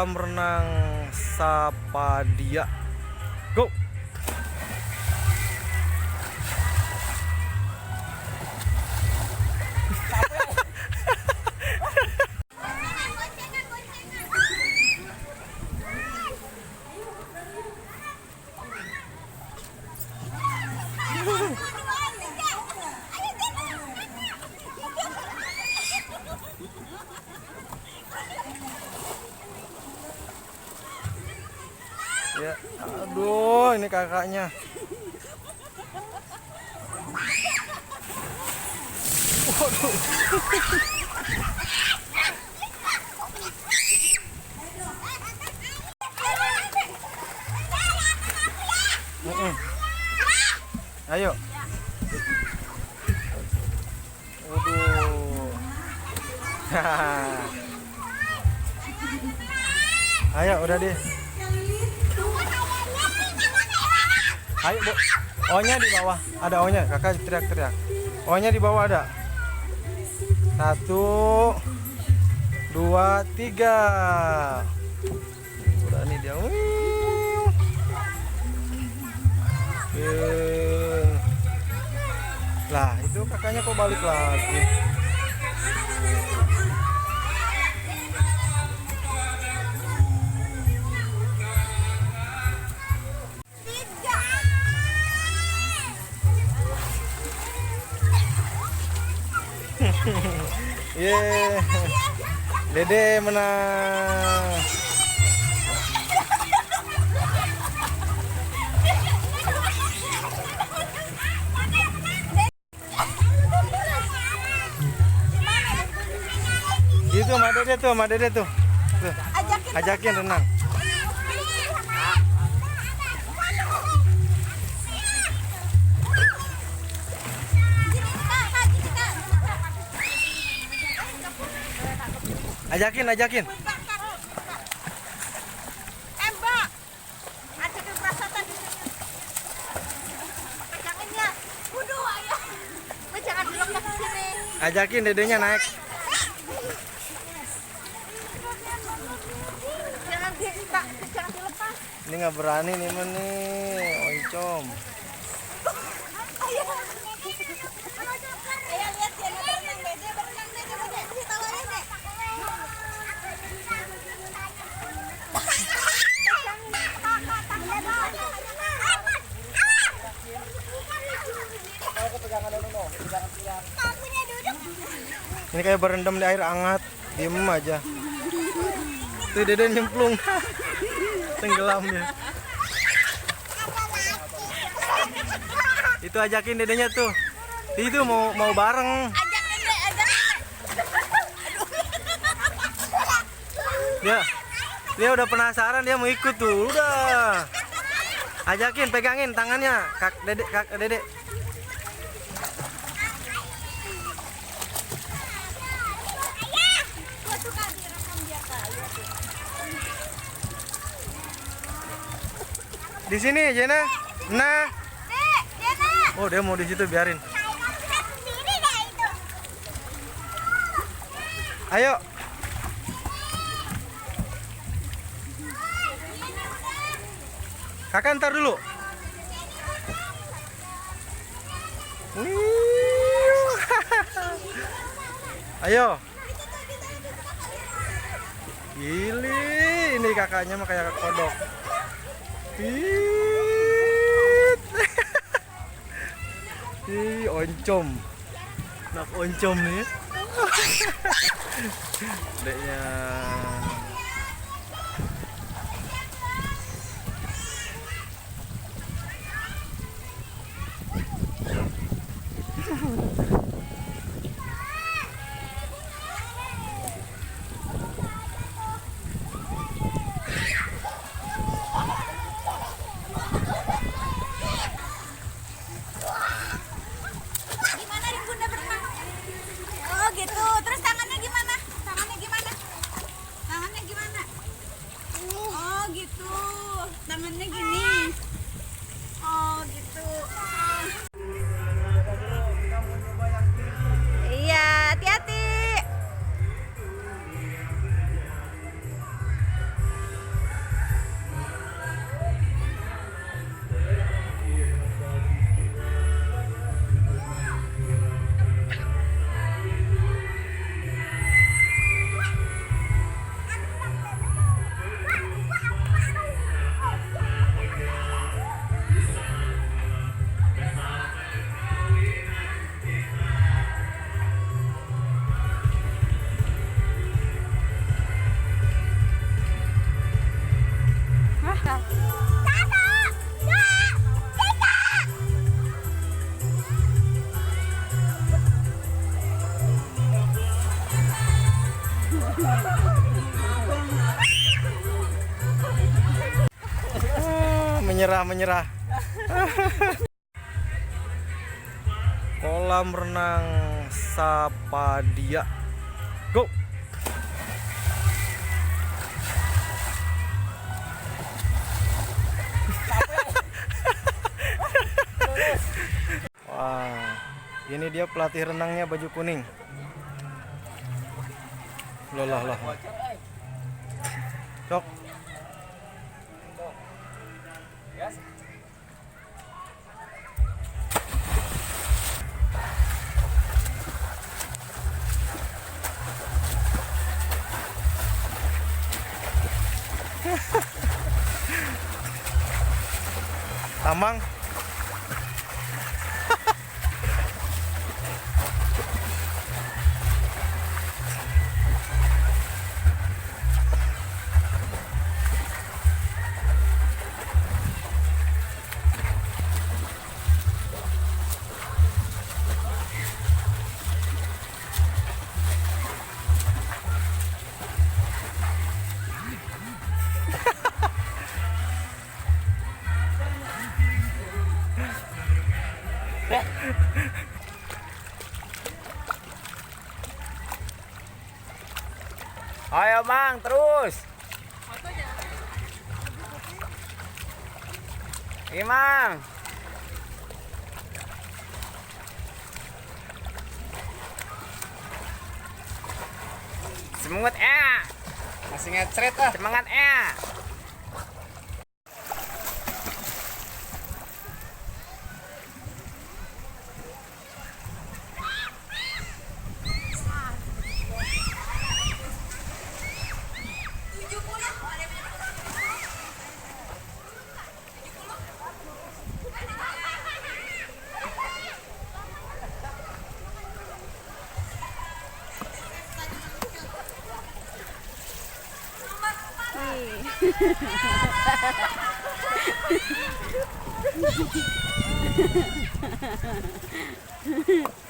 kolam renang Sapadia. Go. Ya, aduh, ini kakaknya. Waduh. Ayo. Waduh. Ayo, udah deh. Ayo, Bu. O-nya di bawah. Ada O-nya. Kakak teriak-teriak. O-nya di bawah ada. 1, 2, 3. Udah nih dia. Lah, itu kakaknya kok balik lagi. Yeay, Dede menang. Itu sama Dede tuh. Tuh. Ajakin renang. Ajakin. Mbak, ajakin perasaan di sini. Pegangin ya. Waduh, ayo. Mbak, jangan dilokak ke sini. Ajakin dedenya naik. Jangan dilepas. Ini nggak berani nih oncom. Ayo lihat dia berenang, Dede berenang, Dede kasih tahu aja, Dek. Ini kayak berendam di air hangat, diem aja. Tuh Dede nyemplung, tenggelam ya. Itu ajakin dedenya tuh. Itu mau bareng. Ajakin, Dek, ajakin. Dia udah penasaran, dia mau ikut tuh. Udah. Ajakin, pegangin tangannya, Kak Dede. Di sini, Jena. Nah. Oh, dia mau di situ, biarin. Ayo. Kakak ntar dulu. Ayo. Gili, ini kakaknya mah kayak kodok. Ih, oncom. Nak oncom nih. Deknya. Gimana nih Bunda berenang? Oh gitu. Terus tangannya gimana? Tangannya gimana? Tangannya gimana? Oh gitu. Tangannya gini. Oh gitu. Iya, hati-hati. Satu, dua, tiga. Menyerah. Kolam renang Sapadia. Go. Wah, ini dia pelatih renangnya baju kuning. Loh. Cok. Tamang. Ayo Mang, terus. Iya Mang. Semangat ya. Masih ngecret ah. Semangat ya. Hehehe